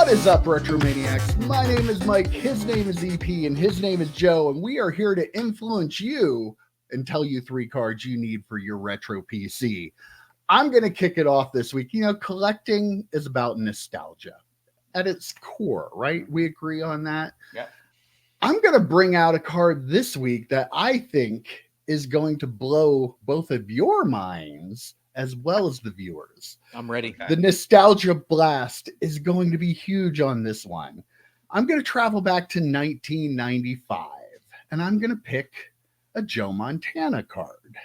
What is up, Retromaniacs? My name is Mike, his name is EP, and his name is Joe, and we are here to influence you and tell you 3 cards you need for your retro PC. I'm going to kick it off this week. You know, collecting is about nostalgia at its core, right? We agree on that? Yeah. I'm going to bring out a card this week that I think is going to blow both of your minds as well as the viewers. I'm ready. The nostalgia blast is going to be huge on this one. I'm going to travel back to 1995, and I'm going to pick a Joe Montana card.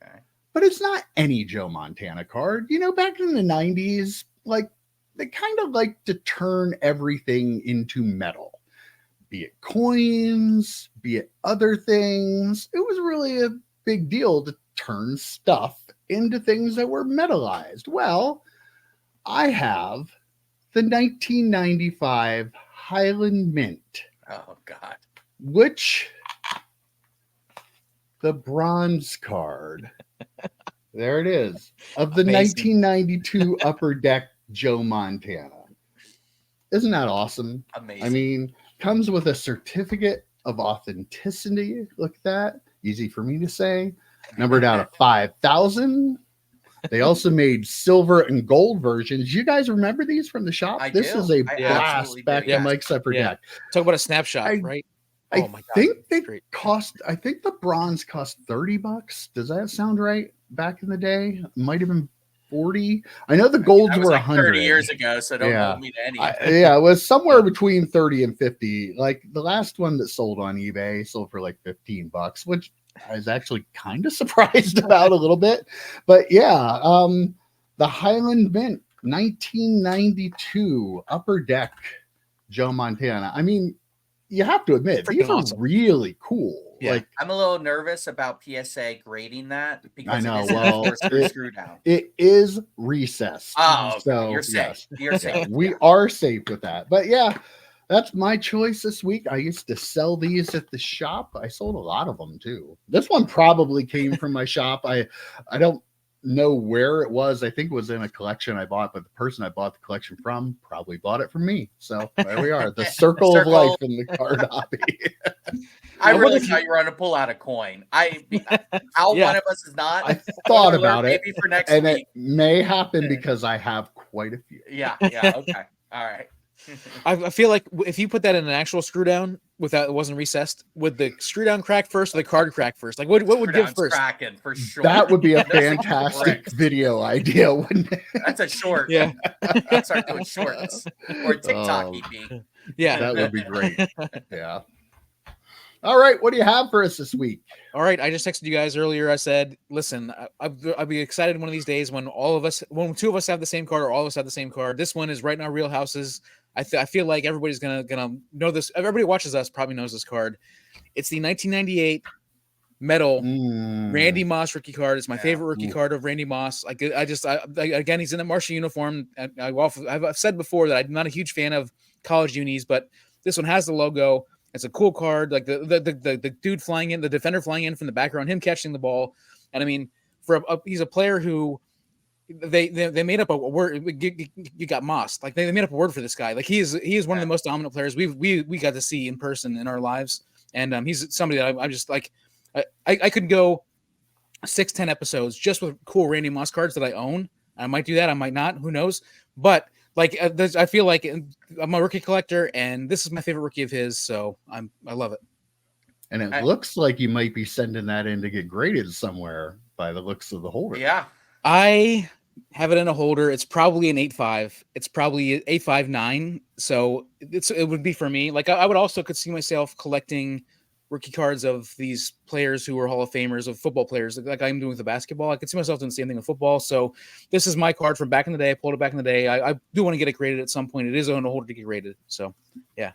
Okay. But it's not any Joe Montana card. You know, back in the 90s, like, they kind of like to turn everything into metal. Be it coins, be it other things. It was really a big deal to turn stuff into things that were metallized. Well, I have the 1995 Highland Mint. Oh, God. Which the bronze card, there it is, of the Amazing. 1992 Upper Deck Joe Montana. Isn't that awesome? Amazing. I mean, comes with a certificate of authenticity. Look at that. Easy for me to say. Numbered out of 5,000. They also made silver and gold versions. You guys remember these from the shop? This is a blast back in Mike's Upper Deck. Talk about a snapshot, right? I think they cost, I think the bronze cost $30. Does that sound right? Back in the day, it might have been 40. I know the golds were like 100 30 years ago, so don't hold me to any. Yeah, it was somewhere between 30 and 50. Like the last one that sold on eBay sold for like $15, which I was actually kind of surprised about a little bit. But yeah, the Highland Mint 1992 Upper Deck Joe Montana. I mean, you have to admit, these are really cool. Yeah. Like, I'm a little nervous about PSA grading that because I know. screw down. It is recessed. Oh, okay. So You're safe. yes. You're safe. We are safe with that. But yeah, that's my choice this week. I used to sell these at the shop. I sold a lot of them too. This one probably came from my shop. I don't know where it was. I think it was in a collection I bought, but the person I bought the collection from probably bought it from me. So there we are. The circle of life in the card hobby. I really thought you were going to pull out a coin. How one of us is not. I thought about it. Maybe for next and week. It may happen because I have quite a few. Yeah. Okay. All right. I feel like if you put that in an actual screw down without it wasn't recessed, would the screw down crack first or the card crack first? Like what would give first? Cracking for sure. That would be a fantastic video idea, wouldn't it? That's a short. Yeah. I'll start doing shorts or TikTok EP. Yeah, that would be great. Yeah. All right, what do you have for us this week? All right, I just texted you guys earlier. I said, listen, I'll be excited one of these days when when 2 of us have the same card or all of us have the same card. This one is right in our real houses. I feel like everybody's gonna know this. Everybody who watches us probably knows this card. It's the 1998 metal Randy Moss rookie card. It's my favorite rookie card of Randy Moss. Again, he's in a Marshall uniform. I've said before that I'm not a huge fan of college unis, but this one has the logo. It's a cool card, like the dude flying in, the defender flying in from the background, him catching the ball, and I mean, he's a player who they made up a word. You got Moss, like they made up a word for this guy. Like he is one of the most dominant players we got to see in person in our lives, and he's somebody that I'm just like I could go 6-10 episodes just with cool Randy Moss cards that I own. I might do that, I might not, who knows, but. Like I feel like I'm a rookie collector, and this is my favorite rookie of his, so I love it. And it looks like you might be sending that in to get graded somewhere by the looks of the holder. Yeah, I have it in a holder. It's probably an 8.5. It's probably 8.59. So it would be for me. Like I would also could see myself collecting rookie cards of these players who are Hall of Famers, of football players, like I'm doing with the basketball. I could see myself doing the same thing with football. So this is my card from back in the day. I pulled it back in the day. I do want to get it graded at some point. It is on a holder to get graded. So yeah.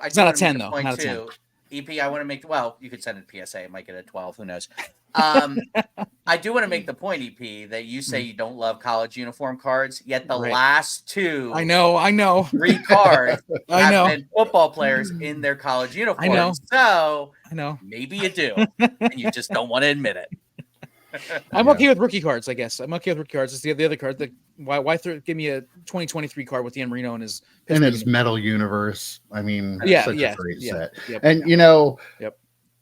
It's not a 10 though. Not a 10. EP, I want to make, well, you could send it PSA. It might get a 12. Who knows? I do want to make the point, EP, that you say you don't love college uniform cards, yet the last 2 I know 3 cards have been football players in their college uniforms. I know. So I know. Maybe you do, and you just don't want to admit it. I'm Yeah. okay with rookie cards, I guess. I'm okay with rookie cards. It's the other card. Why give me a 2023 card with Dan Marino and his And Pittsburgh his Metal Universe. I mean, Yeah, such yeah, a great yeah, set. yep, And Yep.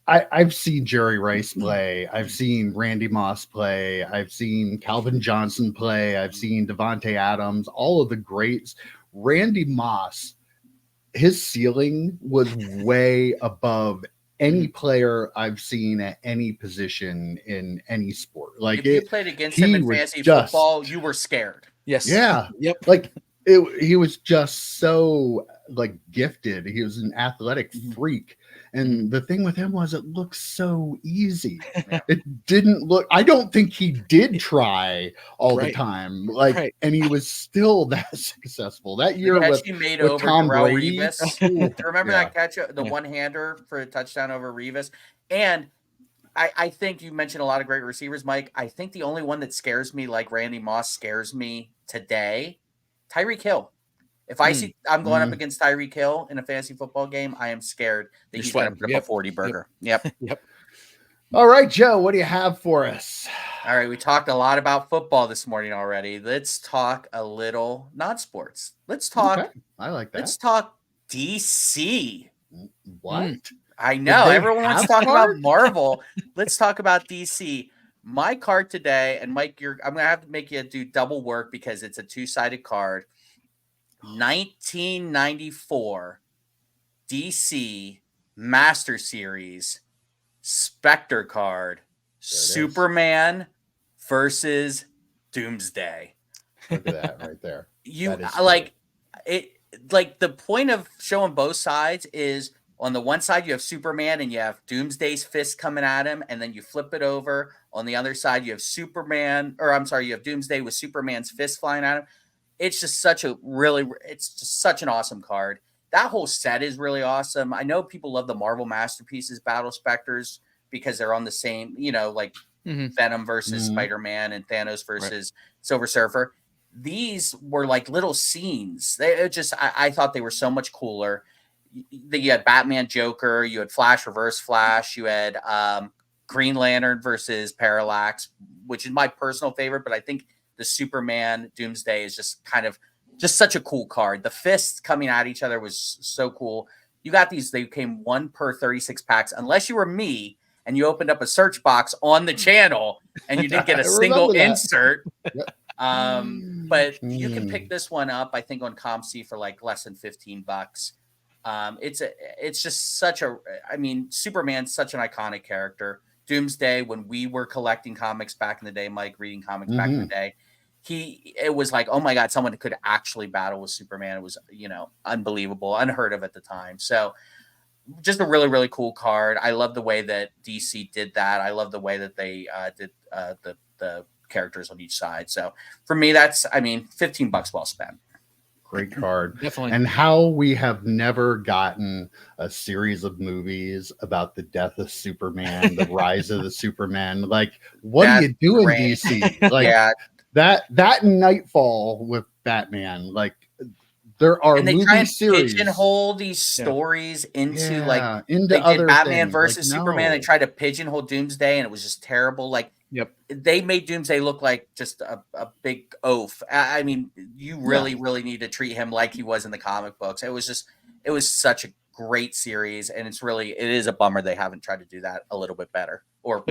I've seen Jerry Rice play. I've seen Randy Moss play. I've seen Calvin Johnson play. I've seen Devontae Adams, all of the greats. Randy Moss, his ceiling was way above any player I've seen at any position in any sport. Like If you played against him he in was fantasy just- football, you were scared. Yes. yeah, Yep. like he was just so like gifted. He was an athletic freak. And the thing with him was it looked so easy. Yeah. It didn't look, I don't think he did try all the Right. time. Like, Right. and he was still that successful. That You year with actually made with over Tom Darrell Brady. Revis. Ooh, Do you remember yeah. that catch, the Yeah. one-hander for a touchdown over Revis? And I think you mentioned a lot of great receivers, Mike. I think the only one that scares me like Randy Moss scares me today, Tyreek Hill. If I see I'm going up against Tyreek Hill in a fantasy football game, I am scared that You're he's going to sweating. put up Yep. a 40 burger. Yep. Yep. All right, Joe, what do you have for us? All right, we talked a lot about football this morning already. Let's talk a little not sports. Let's talk. Okay, I like that. Let's talk DC. What? I know they everyone wants to have talk about cards? Marvel. Let's talk about DC. My card today, and Mike, I'm gonna have to make you do double work because it's a two-sided card. 1994 DC Master Series Spectre card, Superman versus Doomsday. Look at that right there. You That is like it, like the point of showing both sides is on the one side you have Superman and you have Doomsday's fist coming at him, and then you flip it over. On the other side you have Superman, or I'm sorry, you have Doomsday with Superman's fist flying at him. It's just such an awesome card. That whole set is really awesome. I know people love the Marvel Masterpieces Battle Specters because they're on the same, like Venom versus Spider-Man and Thanos versus Silver Surfer. These were like little scenes. I thought they were so much cooler. You had Batman Joker, you had Flash Reverse Flash, you had Green Lantern versus Parallax, which is my personal favorite, but I think the Superman Doomsday is just such a cool card. The fists coming at each other was so cool. You got these, they came 1 per 36 packs, unless you were me and you opened up a search box on the channel and you didn't get a single insert. Yep. But you can pick this one up, I think, on ComC for like less than $15. It's just Superman's such an iconic character. Doomsday, when we were collecting comics back in the day, Mike, reading comics back in the day, it was like, oh my God, someone could actually battle with Superman. It was, unbelievable, unheard of at the time. So just a really, really cool card. I love the way that DC did that. I love the way that they did the characters on each side. So for me, that's, $15 well spent. Great card. Definitely. And how we have never gotten a series of movies about the death of Superman, the rise of the Superman. Like, what are you doing, great. DC? Like that Nightfall with Batman. Like, there are and they movie try and series. pigeonhole these stories into into they other did Batman things. versus Like, Superman. no. They tried to pigeonhole Doomsday, and it was just terrible. Like, they made Doomsday look like just a big oaf. You really need to treat him like he was in the comic books. It was such a great series, and it is a bummer they haven't tried to do that a little bit better. Or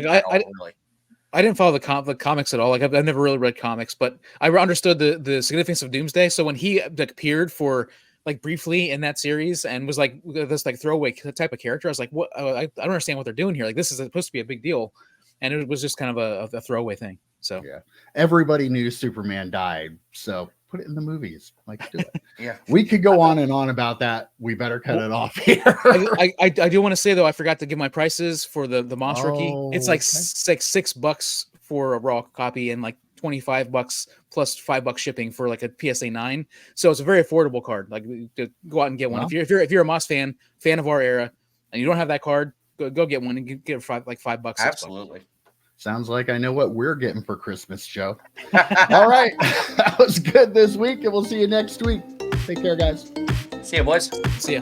I didn't follow the comics at all. Like I've never really read comics, but I understood the significance of Doomsday. So when he appeared for like briefly in that series and was like this like throwaway type of character, I was like, what? I don't understand what they're doing here. Like this is supposed to be a big deal, and it was just kind of a throwaway thing. So yeah, everybody knew Superman died, so put it in the movies. Like, do it. Yeah, we could go on and on about that. We better cut it off here. I do want to say though, I forgot to give my prices for the Moss rookie. It's like $6 for a raw copy and like $25 plus $5 shipping for like a PSA 9. So it's a very affordable card. Like to go out and get one. Wow. If you're a Moss fan of our era, and you don't have that card, go get one and get $5. Absolutely. Sounds like I know what we're getting for Christmas, Joe. All right. That was good this week, and we'll see you next week. Take care, guys. See you, boys. See ya.